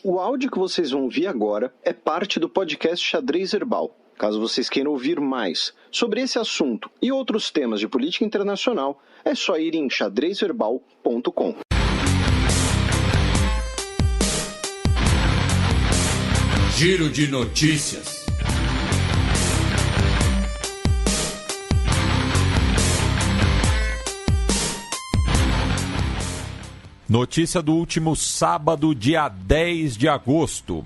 O áudio que vocês vão ouvir agora é parte do podcast Xadrez Herbal. Caso vocês queiram ouvir mais sobre esse assunto e outros temas de política internacional, é só ir em xadrezherbal.com. Giro de notícias. Notícia do último sábado, dia 10 de agosto.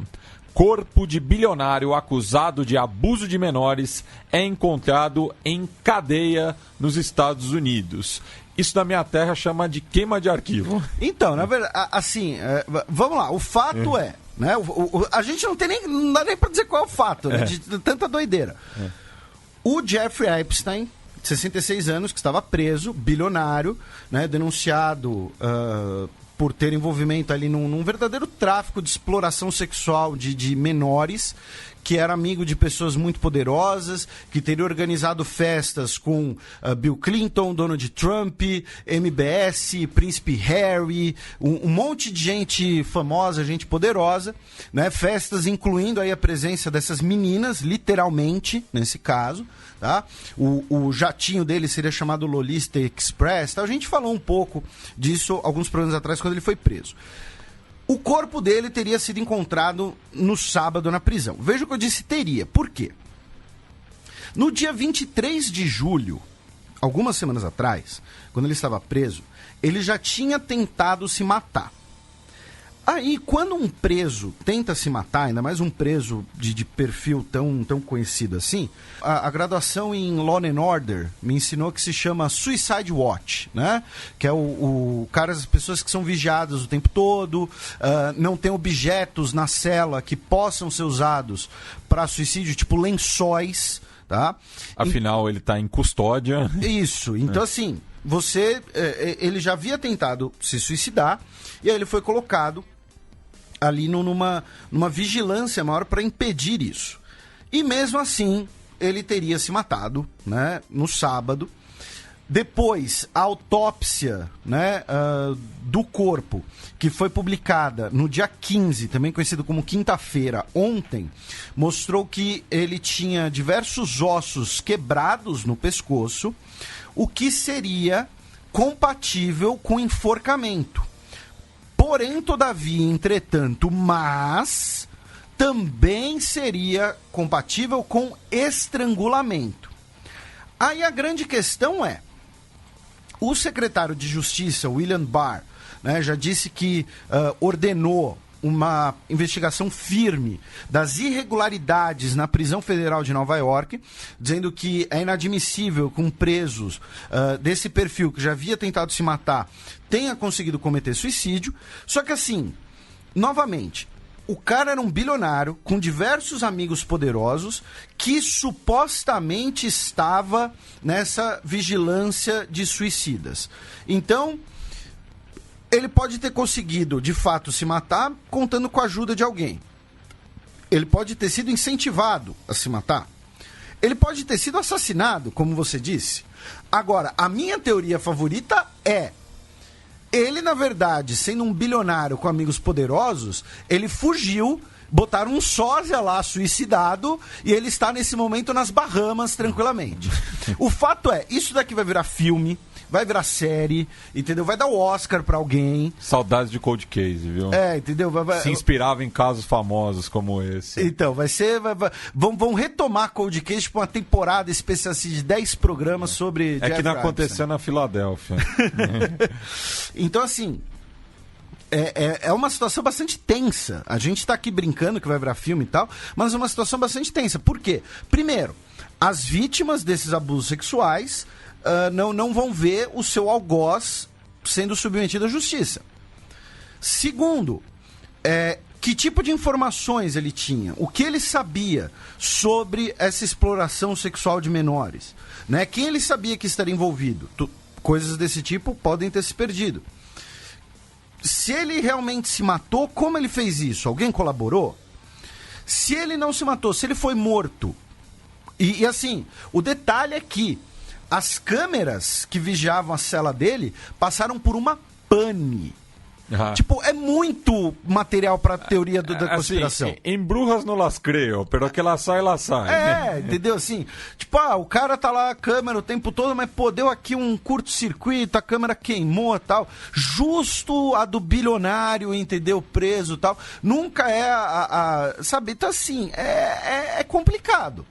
Corpo de bilionário acusado de abuso de menores é encontrado em cadeia nos Estados Unidos. Isso na minha terra chama de queima de arquivo. Então, na verdade, assim, vamos lá, o fato é, né? A gente não dá nem pra dizer qual é o fato, né? De tanta doideira. O Jeffrey Epstein, 66 anos, que estava preso, bilionário, né? Denunciado por ter envolvimento ali num verdadeiro tráfico de exploração sexual de menores, que era amigo de pessoas muito poderosas, que teria organizado festas com Bill Clinton, Donald Trump, MBS, Príncipe Harry, um monte de gente famosa, gente poderosa, né? Festas incluindo aí a presença dessas meninas, literalmente, nesse caso, tá? O jatinho dele seria chamado Lolita Express, tá? A gente falou um pouco disso alguns programas atrás, quando ele foi preso. O corpo dele teria sido encontrado no sábado na prisão. Veja o que eu disse teria. Por quê? No dia 23 de julho, algumas semanas atrás, quando ele estava preso, ele já tinha tentado se matar. Aí, quando um preso tenta se matar, ainda mais um preso de perfil tão conhecido assim, a graduação em Law and Order me ensinou que se chama Suicide Watch, né? Que é as pessoas que são vigiadas o tempo todo, não tem objetos na cela que possam ser usados para suicídio, tipo lençóis, tá? Afinal, ele está em custódia. Isso, então assim, ele já havia tentado se suicidar, e aí ele foi colocado ali numa vigilância maior para impedir isso. E mesmo assim, ele teria se matado, né, no sábado. Depois, a autópsia, né, do corpo, que foi publicada no dia 15, também conhecido como quinta-feira, ontem, mostrou que ele tinha diversos ossos quebrados no pescoço, o que seria compatível com enforcamento. Porém, todavia, entretanto, mas também seria compatível com estrangulamento. Aí a grande questão é, o secretário de Justiça, William Barr, né, já disse que ordenou uma investigação firme das irregularidades na prisão federal de Nova York, dizendo que é inadmissível que um preso desse perfil, que já havia tentado se matar, tenha conseguido cometer suicídio. Só que assim, novamente, o cara era um bilionário com diversos amigos poderosos que supostamente estava nessa vigilância de suicidas. Então, ele pode ter conseguido, de fato, se matar contando com a ajuda de alguém. Ele pode ter sido incentivado a se matar. Ele pode ter sido assassinado, como você disse. Agora, a minha teoria favorita é: ele, na verdade, sendo um bilionário com amigos poderosos, ele fugiu, botaram um sósia lá suicidado e ele está nesse momento nas Bahamas tranquilamente. O fato é, isso daqui vai virar filme, vai virar série, entendeu? Vai dar o Oscar pra alguém. Saudades de Cold Case, viu? Entendeu? Se inspirava em casos famosos como esse. Então, vão retomar Cold Case, tipo uma temporada especial assim, de 10 programas sobre Jeff que não aconteceu na Filadélfia. Então, assim, é uma situação bastante tensa. A gente tá aqui brincando que vai virar filme e tal, mas é uma situação bastante tensa. Por quê? Primeiro, as vítimas desses abusos sexuais não vão ver o seu algoz sendo submetido à justiça. Segundo, que tipo de informações ele tinha? O que ele sabia sobre essa exploração sexual de menores? Né? Quem ele sabia que estaria envolvido? Coisas desse tipo podem ter se perdido. Se ele realmente se matou, como ele fez isso? Alguém colaborou? Se ele não se matou, se ele foi morto. E assim, o detalhe é que as câmeras que vigiavam a cela dele passaram por uma pane. Tipo, é muito material pra teoria da conspiração. Assim, embrujas no las creo, pero que la sai. Entendeu? Assim, tipo, o cara tá lá, a câmera o tempo todo, mas pô, deu aqui um curto-circuito, a câmera queimou e tal. Justo a do bilionário, entendeu? Preso e tal. Nunca é sabe? Então, assim, é complicado.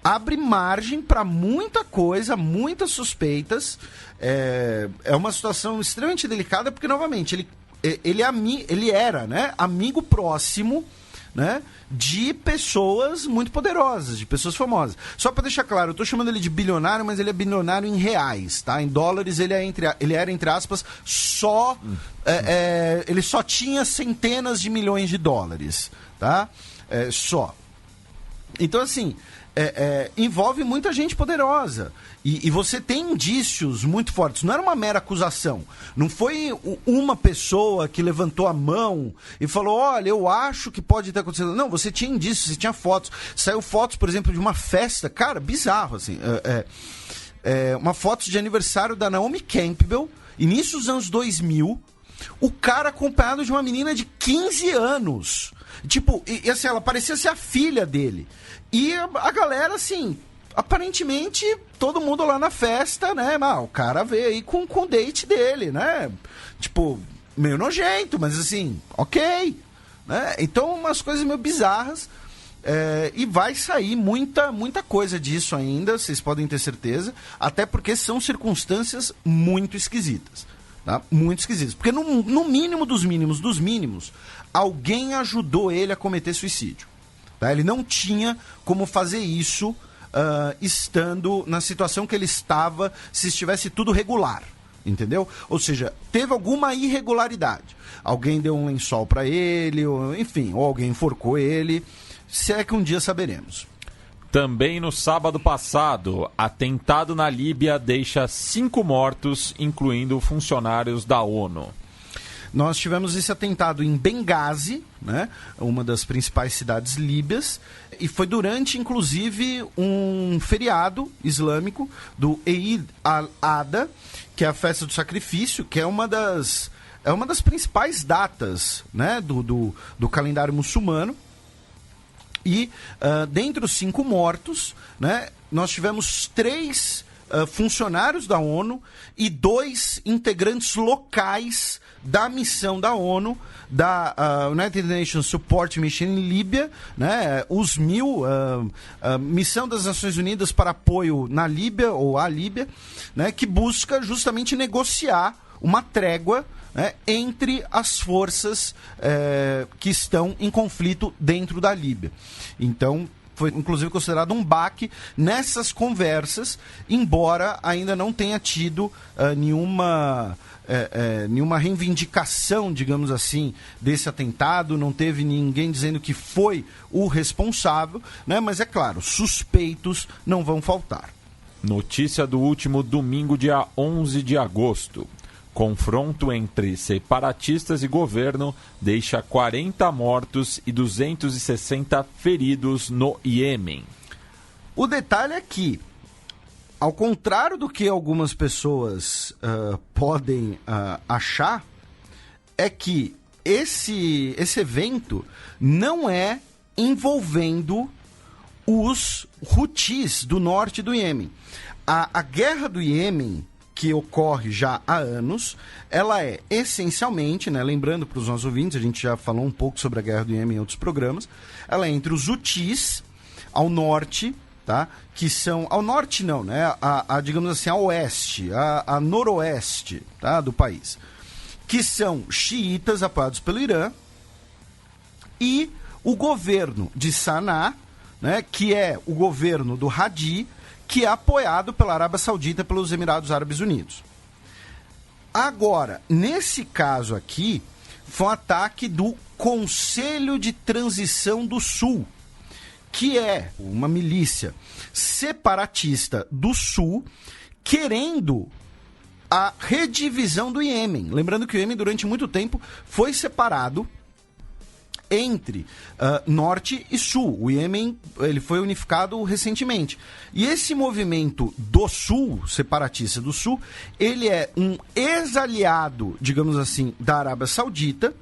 Abre margem para muita coisa, muitas suspeitas. É uma situação extremamente delicada, porque, novamente, ele era, né, amigo próximo, né, de pessoas muito poderosas, de pessoas famosas. Só para deixar claro, eu tô chamando ele de bilionário, mas ele é bilionário em reais, tá? Em dólares ele era, entre aspas, só... ele só tinha centenas de milhões de dólares, tá? Só. Então, assim... envolve muita gente poderosa. E você tem indícios muito fortes. Não era uma mera acusação. Não foi uma pessoa que levantou a mão e falou, olha, eu acho que pode ter acontecido. Não, você tinha indícios, você tinha fotos. Saiu fotos, por exemplo, de uma festa. Cara, bizarro, assim. Uma foto de aniversário da Naomi Campbell, início dos anos 2000. O cara acompanhado de uma menina de 15 anos. Tipo, e assim, ela parecia ser a filha dele. E a galera, assim, aparentemente, todo mundo lá na festa, né? O cara veio aí com o date dele, né? Tipo, meio nojento, mas assim, ok. Né? Então, umas coisas meio bizarras. E vai sair muita coisa disso ainda, vocês podem ter certeza. Até porque são circunstâncias muito esquisitas. Tá? Muito esquisitas. Porque no mínimo dos mínimos, alguém ajudou ele a cometer suicídio. Tá? Ele não tinha como fazer isso estando na situação que ele estava, se estivesse tudo regular. Entendeu? Ou seja, teve alguma irregularidade. Alguém deu um lençol para ele, ou alguém enforcou ele. Se é que um dia saberemos. Também no sábado passado, atentado na Líbia deixa 5 mortos, incluindo funcionários da ONU. Nós tivemos esse atentado em Benghazi, né, uma das principais cidades líbias, e foi durante, inclusive, um feriado islâmico do Eid al-Adha, que é a festa do sacrifício, que é uma das principais datas, né, do calendário muçulmano. E dentre os 5 mortos, né, nós tivemos 3 funcionários da ONU e 2 integrantes locais da missão da ONU, da United Nations Support Mission em Líbia, né, os Missão das Nações Unidas para Apoio na Líbia, ou à Líbia, né, que busca justamente negociar uma trégua entre as forças que estão em conflito dentro da Líbia. Então, foi inclusive considerado um baque nessas conversas, embora ainda não tenha tido nenhuma reivindicação, digamos assim, desse atentado, não teve ninguém dizendo que foi o responsável, né? Mas é claro, suspeitos não vão faltar. Notícia do último domingo, dia 11 de agosto. Confronto entre separatistas e governo deixa 40 mortos e 260 feridos no Iêmen. O detalhe é que, ao contrário do que algumas pessoas podem achar, é que esse evento não é envolvendo os Houthis do norte do Iêmen. A guerra do Iêmen, que ocorre já há anos, ela é essencialmente, né, lembrando para os nossos ouvintes, a gente já falou um pouco sobre a guerra do Iêmen em outros programas, ela é entre os Houthis ao norte, tá, que são, ao norte não, né, digamos assim, a oeste, a noroeste, tá, do país, que são xiitas apoiados pelo Irã, e o governo de Sanaa, né, que é o governo do Hadi, que é apoiado pela Arábia Saudita e pelos Emirados Árabes Unidos. Agora, nesse caso aqui, foi um ataque do Conselho de Transição do Sul, que é uma milícia separatista do Sul, querendo a redivisão do Iêmen. Lembrando que o Iêmen, durante muito tempo, foi separado entre norte e sul. O Iêmen ele foi unificado recentemente. E esse movimento do sul, separatista do sul, ele é um ex-aliado, digamos assim, da Arábia Saudita,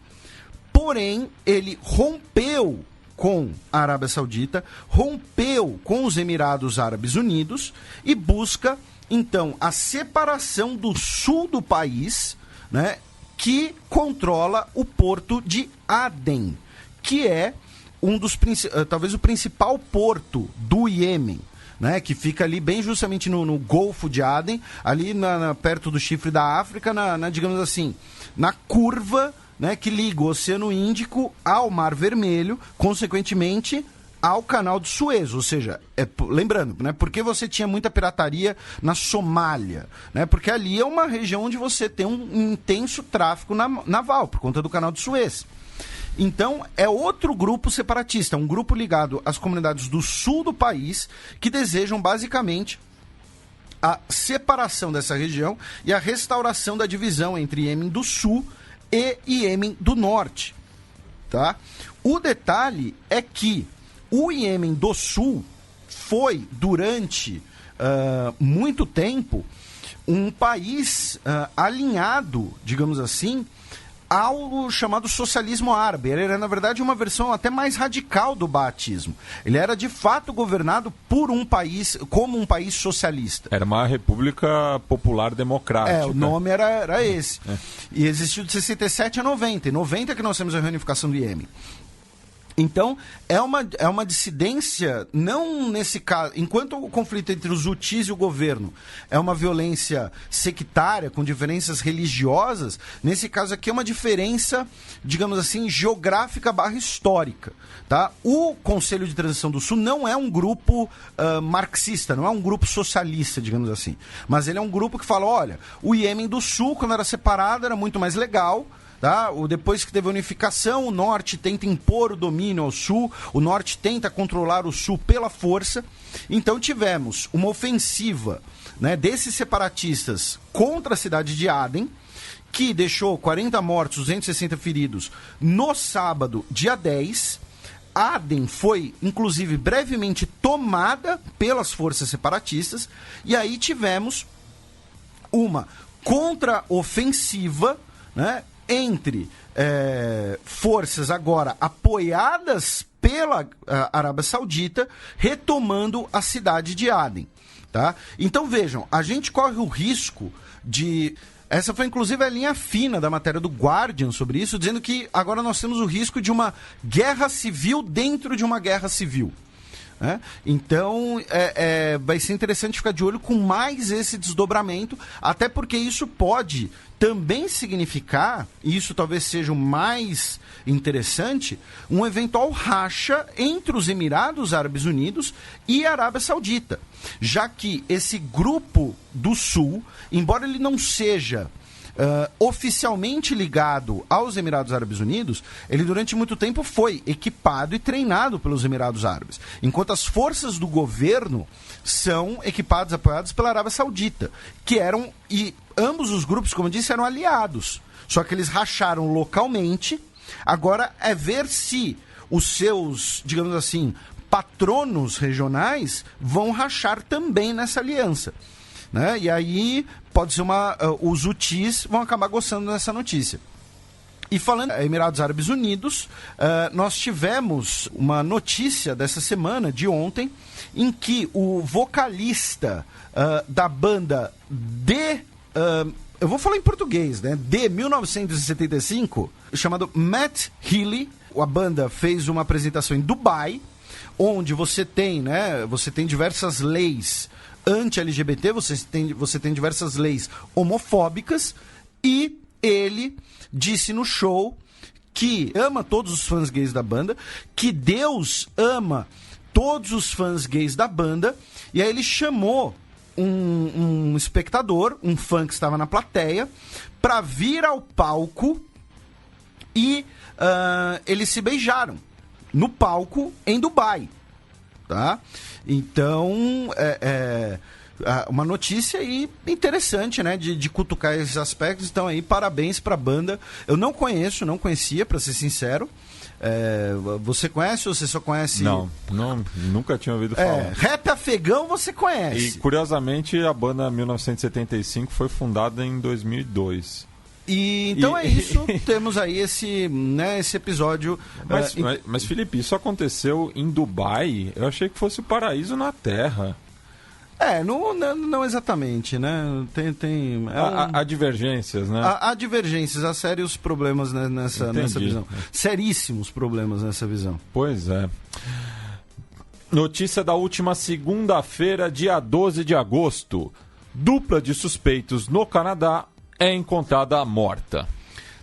porém ele rompeu com a Arábia Saudita, rompeu com os Emirados Árabes Unidos e busca, então, a separação do sul do país, né, que controla o porto de Aden, que é talvez o principal porto do Iêmen, né, que fica ali bem justamente no Golfo de Aden, ali perto do Chifre da África, digamos assim, na curva, né, que liga o Oceano Índico ao Mar Vermelho, consequentemente ao Canal de Suez, ou seja, lembrando, né, porque você tinha muita pirataria na Somália, né, porque ali é uma região onde você tem um intenso tráfico naval, por conta do Canal de Suez. Então, é outro grupo separatista, um grupo ligado às comunidades do sul do país, que desejam basicamente a separação dessa região e a restauração da divisão entre Iêmen do Sul e Iêmen do Norte. Tá? O detalhe é que o Iêmen do Sul foi, durante muito tempo, um país alinhado, digamos assim, ao chamado socialismo árabe. Ele era, na verdade, uma versão até mais radical do baatismo. Ele era, de fato, governado por um país, como um país socialista. Era uma república popular democrática. O nome era esse. E existiu de 67 a 90. Em 90 que nós temos a reunificação do Iêmen. Então, é uma dissidência, não nesse caso, enquanto o conflito entre os Houthis e o governo é uma violência sectária, com diferenças religiosas, nesse caso aqui é uma diferença, digamos assim, geográfica / histórica. Tá? O Conselho de Transição do Sul não é um grupo marxista, não é um grupo socialista, digamos assim, mas ele é um grupo que fala, olha, o Iêmen do Sul, quando era separado, era muito mais legal. Tá? Depois que teve a unificação, o norte tenta impor o domínio ao sul, o norte tenta controlar o sul pela força. Então tivemos uma ofensiva, né, desses separatistas contra a cidade de Aden, que deixou 40 mortos, 260 feridos no sábado, dia 10. Aden foi, inclusive, brevemente tomada pelas forças separatistas, e aí tivemos uma contraofensiva, né, entre forças agora apoiadas pela Arábia Saudita, retomando a cidade de Aden. Tá? Então vejam, a gente corre o risco de... Essa foi inclusive a linha fina da matéria do Guardian sobre isso, dizendo que agora nós temos o risco de uma guerra civil dentro de uma guerra civil. Então, vai ser interessante ficar de olho com mais esse desdobramento, até porque isso pode também significar, e isso talvez seja o mais interessante, um eventual racha entre os Emirados Árabes Unidos e a Arábia Saudita, já que esse grupo do Sul, embora ele não seja oficialmente ligado aos Emirados Árabes Unidos, ele durante muito tempo foi equipado e treinado pelos Emirados Árabes, enquanto as forças do governo são equipadas, apoiadas pela Arábia Saudita, que eram, e ambos os grupos, como eu disse, eram aliados, só que eles racharam localmente. Agora é ver se os seus, digamos assim, patronos regionais vão rachar também nessa aliança. Né? E aí pode ser os Houthis vão acabar gostando dessa notícia. E falando em Emirados Árabes Unidos, nós tivemos uma notícia dessa semana, de ontem, em que o vocalista da banda eu vou falar em português, né? De 1975, chamado Matt Healy, a banda fez uma apresentação em Dubai, onde você tem diversas leis anti-LGBT, você tem diversas leis homofóbicas, e ele disse no show que ama todos os fãs gays da banda, que Deus ama todos os fãs gays da banda, e aí ele chamou um espectador, um fã que estava na plateia, para vir ao palco e eles se beijaram no palco em Dubai. Tá? Então, uma notícia aí interessante, né, de cutucar esses aspectos. Então aí, parabéns para a banda. Eu não conhecia, para ser sincero. Você conhece ou você só conhece... Não, nunca tinha ouvido falar. Rap afegão você conhece. E, curiosamente, a banda 1975 foi fundada em 2002. Então é isso, temos aí esse episódio. Mas, Felipe, isso aconteceu em Dubai? Eu achei que fosse o paraíso na Terra. Não exatamente, né? Há divergências, né? Há divergências, há sérios problemas nessa visão. Seríssimos problemas nessa visão. Pois é. Notícia da última segunda-feira, dia 12 de agosto. Dupla de suspeitos no Canadá é encontrada morta.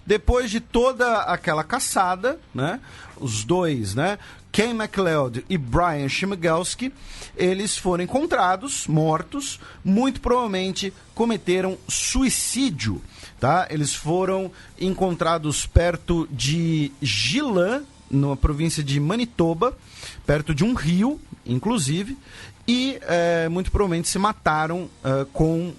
Depois de toda aquela caçada, né? Os dois, né? Ken MacLeod e Brian Chmielewski, eles foram encontrados, mortos, muito provavelmente cometeram suicídio, tá? Eles foram encontrados perto de Gillan, na província de Manitoba, perto de um rio, inclusive, e muito provavelmente se mataram com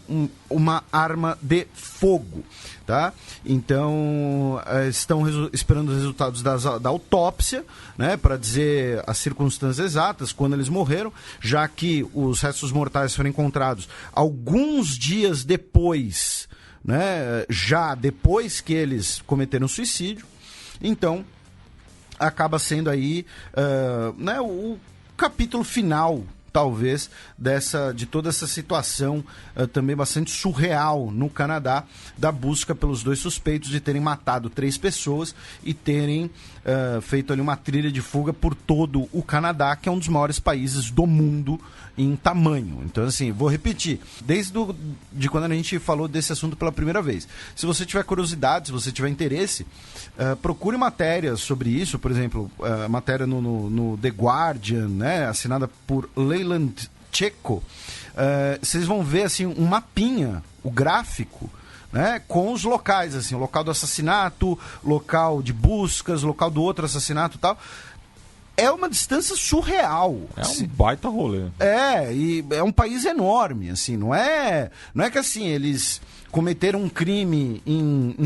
uma arma de fogo, tá? Então, estão esperando os resultados da autópsia, né, para dizer as circunstâncias exatas, quando eles morreram, já que os restos mortais foram encontrados alguns dias depois, né, já depois que eles cometeram suicídio. Então, acaba sendo aí o capítulo final, talvez, de toda essa situação também bastante surreal no Canadá, da busca pelos dois suspeitos de terem matado 3 pessoas e terem feito ali uma trilha de fuga por todo o Canadá, que é um dos maiores países do mundo em tamanho. Então, assim, vou repetir, desde de quando a gente falou desse assunto pela primeira vez. Se você tiver curiosidade, se você tiver interesse, procure matérias sobre isso, por exemplo, matéria no The Guardian, né, assinada por Leyland Checo. Vocês vão ver assim um mapinha, o gráfico, né, com os locais, assim, o local do assassinato, local de buscas, local do outro assassinato e tal. É uma distância surreal. É um baita rolê. E é um país enorme, assim, não é que assim, eles cometeram um crime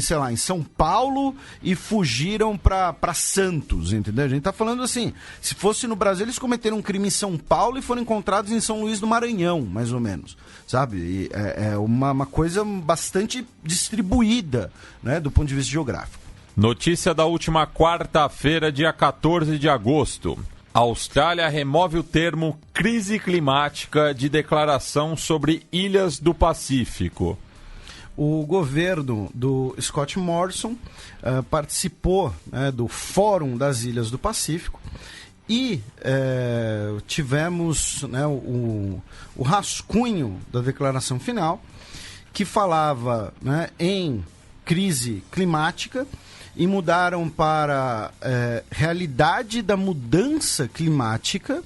sei lá, em São Paulo e fugiram para Santos, entendeu? A gente tá falando assim, se fosse no Brasil, eles cometeram um crime em São Paulo e foram encontrados em São Luís do Maranhão, mais ou menos, sabe? E é uma coisa bastante distribuída, né, do ponto de vista geográfico. Notícia da última quarta-feira, dia 14 de agosto. A Austrália remove o termo crise climática de declaração sobre ilhas do Pacífico. O governo do Scott Morrison participou, né, do Fórum das Ilhas do Pacífico e tivemos, né, o rascunho da declaração final, que falava, né, em crise climática, e mudaram para realidade da mudança climática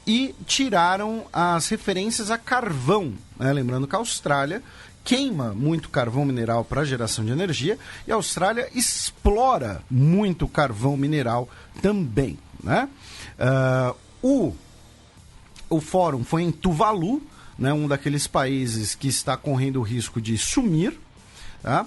e tiraram as referências a carvão, né? Lembrando que a Austrália queima muito carvão mineral para geração de energia e a Austrália explora muito carvão mineral também, né? O fórum foi em Tuvalu, né, um daqueles países que está correndo o risco de sumir, tá?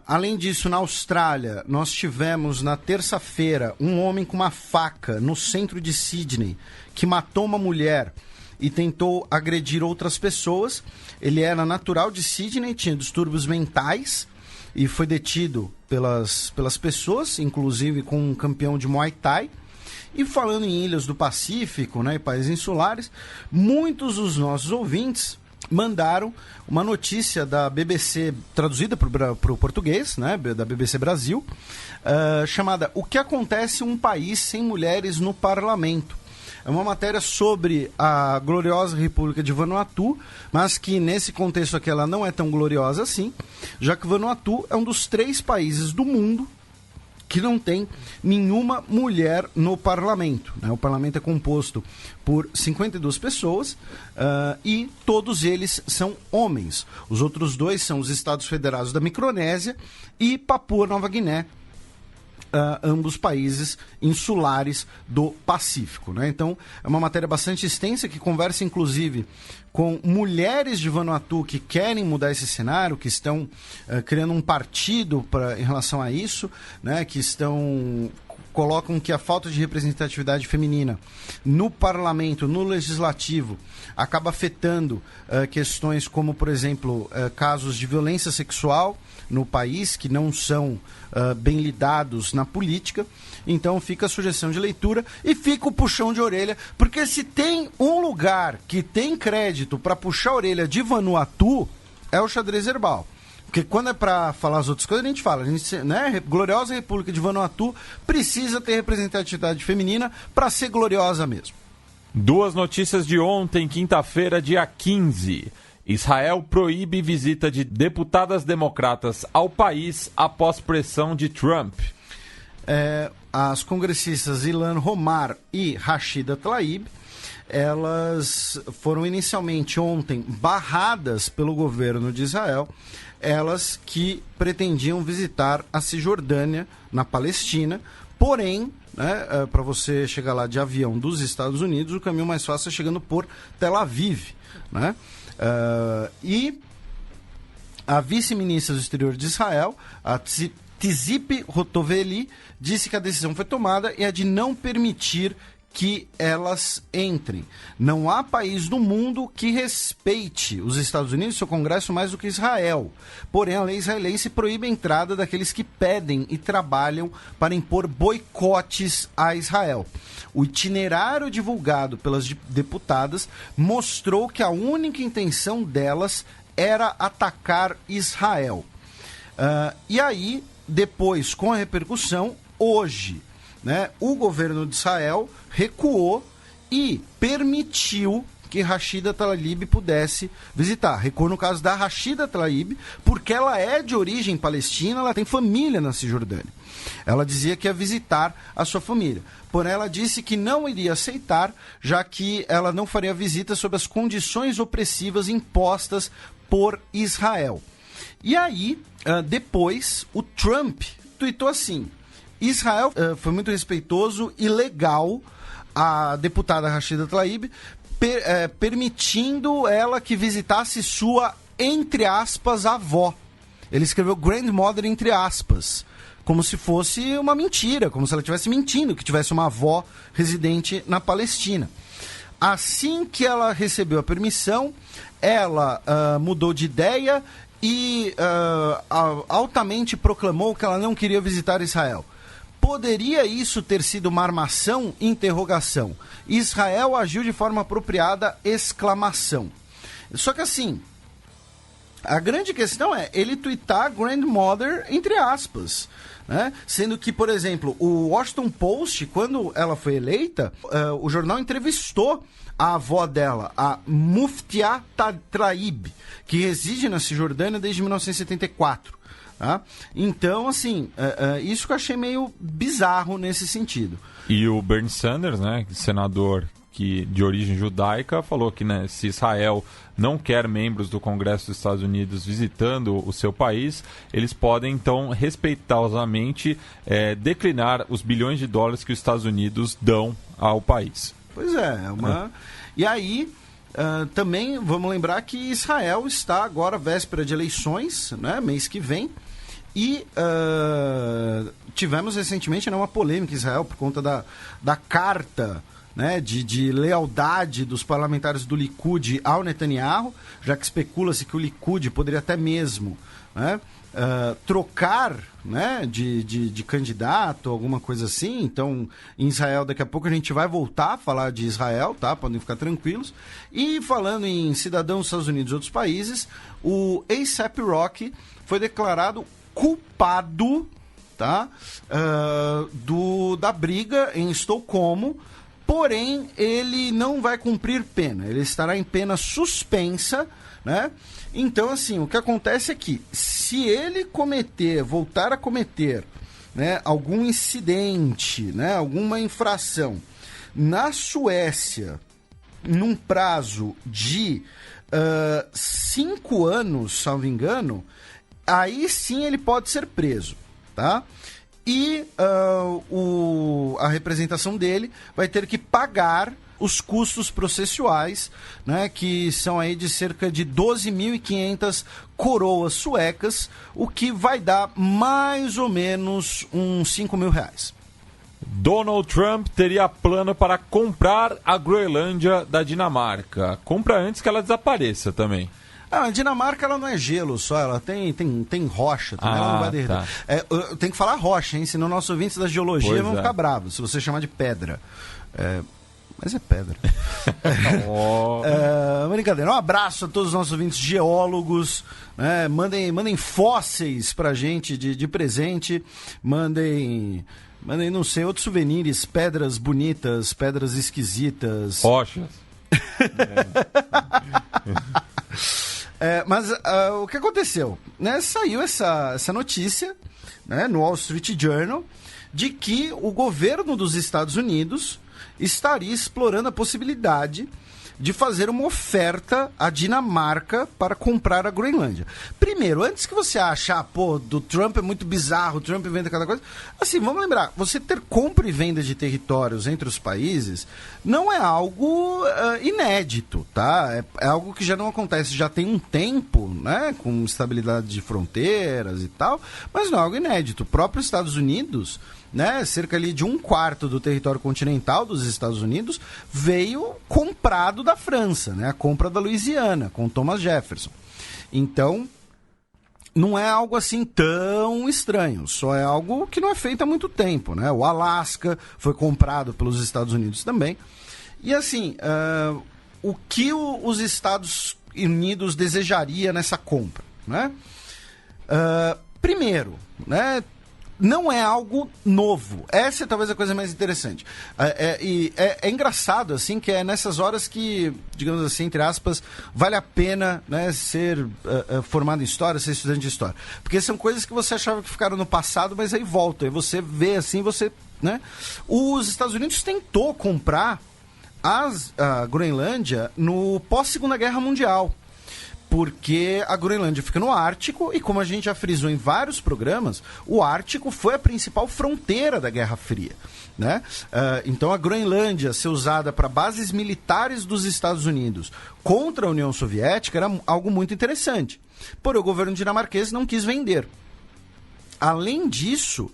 Além disso, na Austrália, nós tivemos na terça-feira um homem com uma faca no centro de Sydney que matou uma mulher e tentou agredir outras pessoas. Ele era natural de Sydney, tinha distúrbios mentais e foi detido pelas pessoas, inclusive com um campeão de Muay Thai. E falando em ilhas do Pacífico, né, e países insulares, muitos dos nossos ouvintes mandaram uma notícia da BBC, traduzida para o português, né, da BBC Brasil, chamada "O que acontece em um país sem mulheres no parlamento?". É uma matéria sobre a gloriosa República de Vanuatu, mas que nesse contexto aqui ela não é tão gloriosa assim, já que Vanuatu é um dos 3 países do mundo que não tem nenhuma mulher no parlamento, né? O parlamento é composto por 52 pessoas e todos eles são homens. Os outros 2 são os Estados Federados da Micronésia e Papua Nova Guiné, ambos países insulares do Pacífico, né? Então, é uma matéria bastante extensa que conversa, inclusive, com mulheres de Vanuatu que querem mudar esse cenário, que estão criando um partido em relação a isso, né? Que estão colocam que a falta de representatividade feminina no parlamento, no legislativo, acaba afetando questões como, por exemplo, casos de violência sexual no país, que não são bem lidados na política. Então fica a sugestão de leitura e fica o puxão de orelha, porque se tem um lugar que tem crédito para puxar a orelha de Vanuatu, é o Xadrez Herbal. Porque quando é para falar as outras coisas, a gente fala, né? Gloriosa República de Vanuatu precisa ter representatividade feminina para ser gloriosa mesmo. 2 notícias de ontem, quinta-feira, dia 15. Israel proíbe visita de deputadas democratas ao país após pressão de Trump. As congressistas Ilhan Omar e Rashida Tlaib, elas foram inicialmente ontem barradas pelo governo de Israel, elas que pretendiam visitar a Cisjordânia, na Palestina, porém, para você chegar lá de avião dos Estados Unidos, o caminho mais fácil é chegando por Tel Aviv, né? E a vice-ministra do exterior de Israel, a Tzip Rotoveli, disse que a decisão foi tomada e é de não permitir que elas entrem. Não há país do mundo que respeite os Estados Unidos e seu Congresso mais do que Israel. Porém, a lei israelense proíbe a entrada daqueles que pedem e trabalham para impor boicotes a Israel. O itinerário divulgado pelas deputadas mostrou que a única intenção delas era atacar Israel. E aí, depois, com a repercussão, hoje, né, o governo de Israel recuou e permitiu que Rashida Tlaib pudesse visitar. Recuou no caso da Rashida Tlaib, porque ela é de origem palestina, ela tem família na Cisjordânia. Ela dizia que ia visitar a sua família. Porém, ela disse que não iria aceitar, já que ela não faria visita sob as condições opressivas impostas por Israel. E aí, depois, o Trump tuitou assim: Israel foi muito respeitoso e legal a deputada Rashida Tlaib, permitindo ela que visitasse sua, entre aspas, avó. Ele escreveu grandmother entre aspas, como se fosse uma mentira, como se ela estivesse mentindo, que tivesse uma avó residente na Palestina. Assim que ela recebeu a permissão, ela mudou de ideia e altamente proclamou que ela não queria visitar Israel. Poderia isso ter sido uma armação? Interrogação. Israel agiu de forma apropriada? Exclamação. Só que assim, a grande questão é ele tuitar grandmother entre aspas, né? Sendo que, por exemplo, o Washington Post, quando ela foi eleita, o jornal entrevistou a avó dela, a Muftia Tlaib, que reside na Cisjordânia desde 1974. Tá? Então, assim, isso que eu achei meio bizarro nesse sentido. E o Bernie Sanders, né, senador de origem judaica, falou que, né, se Israel não quer membros do Congresso dos Estados Unidos visitando o seu país, eles podem, então, respeitosamente declinar os bilhões de dólares que os Estados Unidos dão ao país. Pois é, E aí, também vamos lembrar que Israel está agora véspera de eleições, né, mês que vem, e tivemos recentemente uma polêmica em Israel por conta da carta, né, de lealdade dos parlamentares do Likud ao Netanyahu, já que especula-se que o Likud poderia até mesmo, né, trocar, né, de candidato, alguma coisa assim. Então, em Israel, daqui a pouco a gente vai voltar a falar de Israel, tá? Podem ficar tranquilos. E falando em cidadãos dos Estados Unidos e outros países, o A$AP Rocky foi declarado culpado, tá, da briga em Estocolmo, porém ele não vai cumprir pena, ele estará em pena suspensa, né? Então, assim, o que acontece é que se ele voltar a cometer, né, algum incidente, né, alguma infração na Suécia, num prazo de 5 anos, salvo engano, aí sim ele pode ser preso, tá? E a representação dele vai ter que pagar os custos processuais, né, que são aí de cerca de 12.500 coroas suecas, o que vai dar mais ou menos uns R$5.000. Donald Trump teria plano para comprar a Groenlândia da Dinamarca. Compra antes que ela desapareça também. A Dinamarca ela não é gelo só, ela tem rocha também, ela não vai derreter. Tá. Tem que falar rocha, hein? Senão nossos ouvintes da geologia vão ficar bravos se você chamar de pedra. Mas é pedra. Brincadeira. Um abraço a todos os nossos ouvintes geólogos. Né? Mandem fósseis pra gente de presente. Mandem, não sei, outros souvenirs, pedras bonitas, pedras esquisitas. Rochas. Mas o que aconteceu? Né? Saiu essa notícia, né, no Wall Street Journal de que o governo dos Estados Unidos estaria explorando a possibilidade de fazer uma oferta à Dinamarca para comprar a Groenlândia. Primeiro, antes que você ache, do Trump é muito bizarro, o Trump inventa cada coisa. Assim, vamos lembrar, você ter compra e venda de territórios entre os países não é algo inédito, tá? É algo que já não acontece, já tem um tempo, né? Com estabilidade de fronteiras e tal, mas não é algo inédito. O próprio Estados Unidos, né, cerca ali de 1/4 do território continental dos Estados Unidos veio comprado da França, né, a compra da Louisiana, com Thomas Jefferson. Então, não é algo assim tão estranho, só é algo que não é feito há muito tempo, né? O Alasca foi comprado pelos Estados Unidos também. E assim, o que os Estados Unidos desejaria nessa compra, né? Primeiro, né, não é algo novo. Essa é talvez a coisa mais interessante. É engraçado, assim, que é nessas horas que, digamos assim, entre aspas, vale a pena, né, ser formado em história, ser estudante de história. Porque são coisas que você achava que ficaram no passado, mas aí voltam. E você vê, assim, né? Os Estados Unidos tentou comprar a Groenlândia no pós-Segunda Guerra Mundial. Porque a Groenlândia fica no Ártico e, como a gente já frisou em vários programas, o Ártico foi a principal fronteira da Guerra Fria, né? Então a Groenlândia ser usada para bases militares dos Estados Unidos contra a União Soviética era algo muito interessante. Porém, o governo dinamarquês não quis vender. Além disso,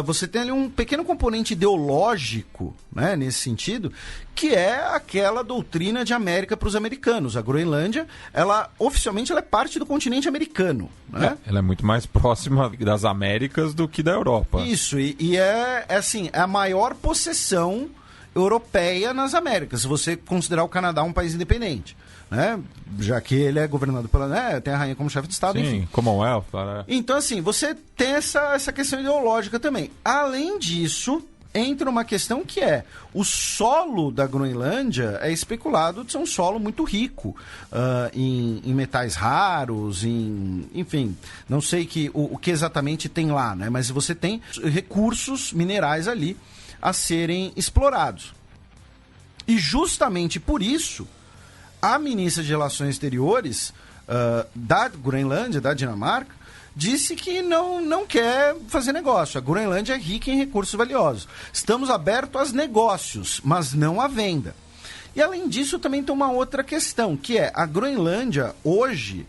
você tem ali um pequeno componente ideológico, né, nesse sentido, que é aquela doutrina de América para os americanos. A Groenlândia, oficialmente ela é parte do continente americano, né? Ela é muito mais próxima das Américas do que da Europa. Isso, e é a maior possessão europeia nas Américas, se você considerar o Canadá um país independente, né? Já que ele é governado pela... né, tem a rainha como chefe de Estado, sim, enfim. Commonwealth. Então, assim, você tem essa questão ideológica também. Além disso, entra uma questão que é... o solo da Groenlândia é especulado de ser um solo muito rico em metais raros, enfim, não sei o que exatamente tem lá, né? Mas você tem recursos minerais ali a serem explorados. E justamente por isso, a ministra de Relações Exteriores da Groenlândia, da Dinamarca, disse que não quer fazer negócio. A Groenlândia é rica em recursos valiosos. Estamos abertos aos negócios, mas não à venda. E além disso, também tem uma outra questão, que é a Groenlândia, hoje,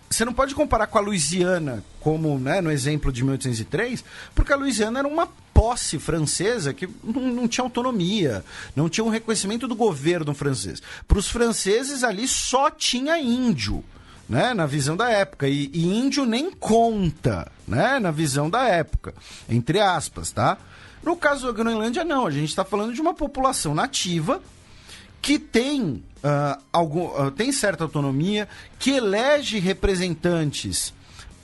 você não pode comparar com a Louisiana, como, né, no exemplo de 1803, porque a Louisiana era uma posse francesa que não tinha autonomia, não tinha um reconhecimento do governo francês. Para os franceses ali só tinha índio, né, na visão da época, e índio nem conta, né, na visão da época, entre aspas, tá? No caso da Groenlândia, não, a gente está falando de uma população nativa que tem, tem certa autonomia, que elege representantes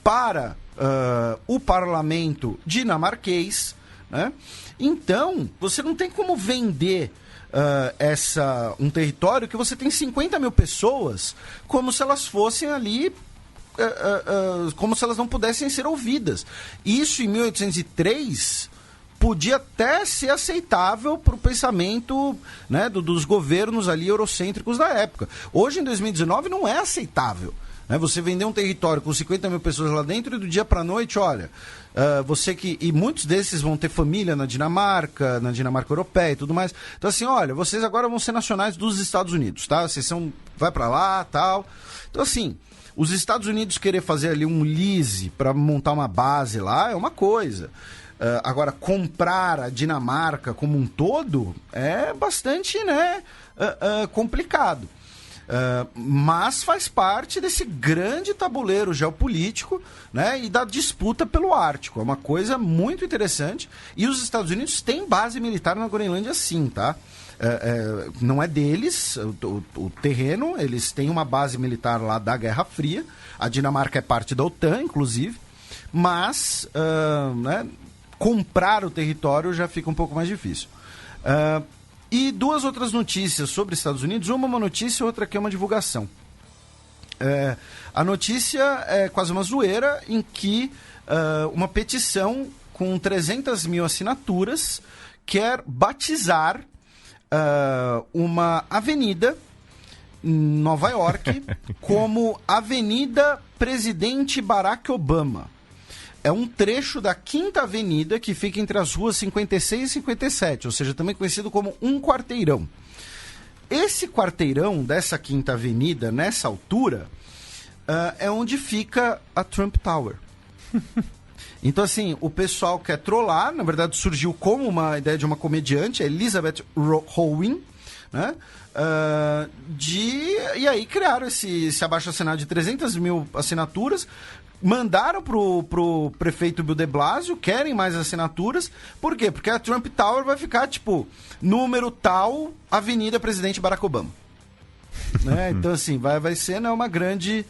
para o parlamento dinamarquês, né? Então, você não tem como vender um território que você tem 50 mil pessoas como se elas fossem ali, como se elas não pudessem ser ouvidas. Isso em 1803 podia até ser aceitável para o pensamento, né, dos governos ali eurocêntricos da época. Hoje, em 2019, não é aceitável, né? Você vender um território com 50 mil pessoas lá dentro e do dia para a noite, olha, e muitos desses vão ter família na Dinamarca europeia e tudo mais. Então, assim, olha, vocês agora vão ser nacionais dos Estados Unidos, tá? Vocês vai para lá, tal. Então, assim, os Estados Unidos querer fazer ali um lease para montar uma base lá é uma coisa. Agora, comprar a Dinamarca como um todo é bastante, né, complicado. Mas faz parte desse grande tabuleiro geopolítico, né, e da disputa pelo Ártico. É uma coisa muito interessante. E os Estados Unidos têm base militar na Groenlândia, sim, tá? Não é deles o terreno, eles têm uma base militar lá da Guerra Fria. A Dinamarca é parte da OTAN, inclusive, mas né, comprar o território já fica um pouco mais difícil. E duas outras notícias sobre os Estados Unidos, uma notícia e outra que é uma divulgação. A notícia é quase uma zoeira, em que uma petição com 300 mil assinaturas quer batizar uma avenida em Nova York como Avenida Presidente Barack Obama. É um trecho da 5ª Avenida que fica entre as ruas 56 e 57, ou seja, também conhecido como um quarteirão. Esse quarteirão dessa 5ª Avenida, nessa altura, é onde fica a Trump Tower. Então, assim, o pessoal quer trollar, na verdade surgiu como uma ideia de uma comediante, a Elizabeth Howen, né? E aí criaram esse abaixo-assinado de 300 mil assinaturas, mandaram pro prefeito Bill de Blasio, querem mais assinaturas. Por quê? Porque a Trump Tower vai ficar, tipo, número tal, Avenida Presidente Barack Obama. Né? Então, assim, vai ser, né, uma grande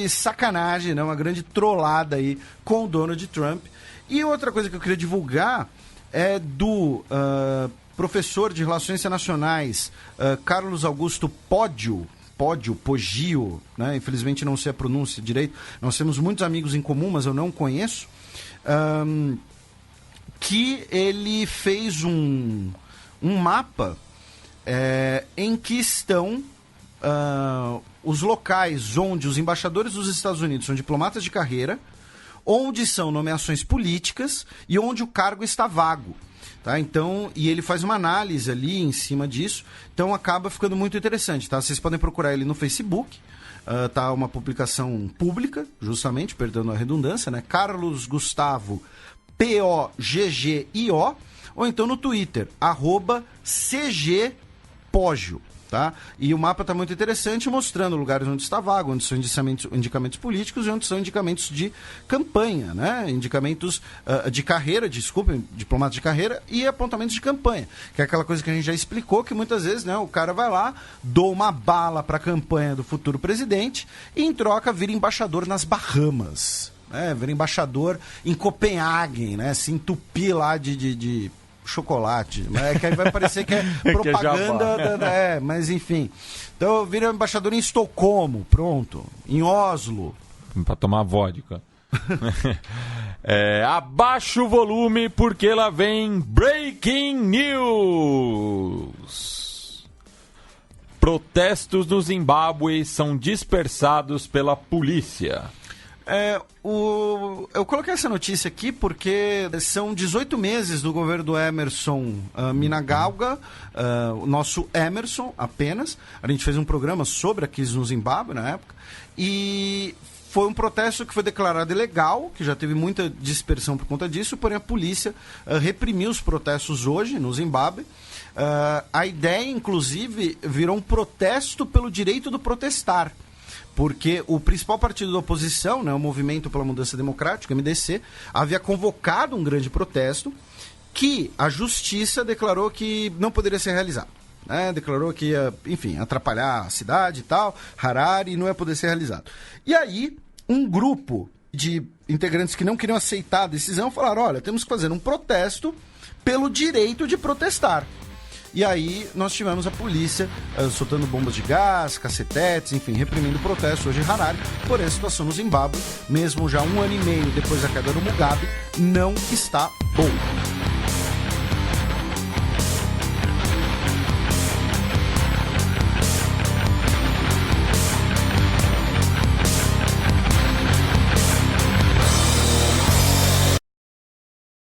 sacanagem, né? Uma grande trollada aí com o Donald Trump. E outra coisa que eu queria divulgar é do professor de Relações Internacionais, Carlos Augusto Poggio, né? Infelizmente não sei a pronúncia direito. Nós temos muitos amigos em comum, mas eu não conheço. Que ele fez um mapa em que estão os locais onde os embaixadores dos Estados Unidos são diplomatas de carreira, onde são nomeações políticas e onde o cargo está vago. Tá? Então, e ele faz uma análise ali em cima disso, então acaba ficando muito interessante. Tá? Vocês podem procurar ele no Facebook, tá uma publicação pública, justamente, perdendo a redundância, né? Carlos Gustavo Poggio, ou então no Twitter, @CGPoggio. Tá? E o mapa está muito interessante, mostrando lugares onde está vago, onde são indicamentos políticos e onde são indicamentos de campanha, né? Indicamentos de carreira, diplomatas de carreira e apontamentos de campanha, que é aquela coisa que a gente já explicou, que muitas vezes, né, o cara vai lá, doa uma bala para a campanha do futuro presidente e em troca vira embaixador nas Bahamas, né? Vira embaixador em Copenhague, né? Se entupir lá de chocolate, que aí vai parecer que é propaganda, mas enfim. Então eu viro embaixador em Estocolmo, pronto, em Oslo. Para tomar vodka. Abaixa o volume porque lá vem Breaking News. Protestos no Zimbábue são dispersados pela polícia. Eu coloquei essa notícia aqui porque são 18 meses do governo do Emerson Mnangagwa, o nosso Emerson apenas. A gente fez um programa sobre a crise no Zimbábue na época, e foi um protesto que foi declarado ilegal, que já teve muita dispersão por conta disso, porém a polícia reprimiu os protestos hoje no Zimbábue. A ideia, inclusive, virou um protesto pelo direito do protestar. Porque o principal partido da oposição, né, o Movimento pela Mudança Democrática, MDC, havia convocado um grande protesto que a justiça declarou que não poderia ser realizado. Né? Declarou que ia, enfim, atrapalhar a cidade e tal, Harare, e não ia poder ser realizado. E aí, um grupo de integrantes que não queriam aceitar a decisão falaram, olha, temos que fazer um protesto pelo direito de protestar. E aí nós tivemos a polícia soltando bombas de gás, cacetetes, enfim, reprimindo o protesto hoje em Harare. Porém, a situação no Zimbábue, mesmo já 1 ano e meio depois da queda do Mugabe, não está boa.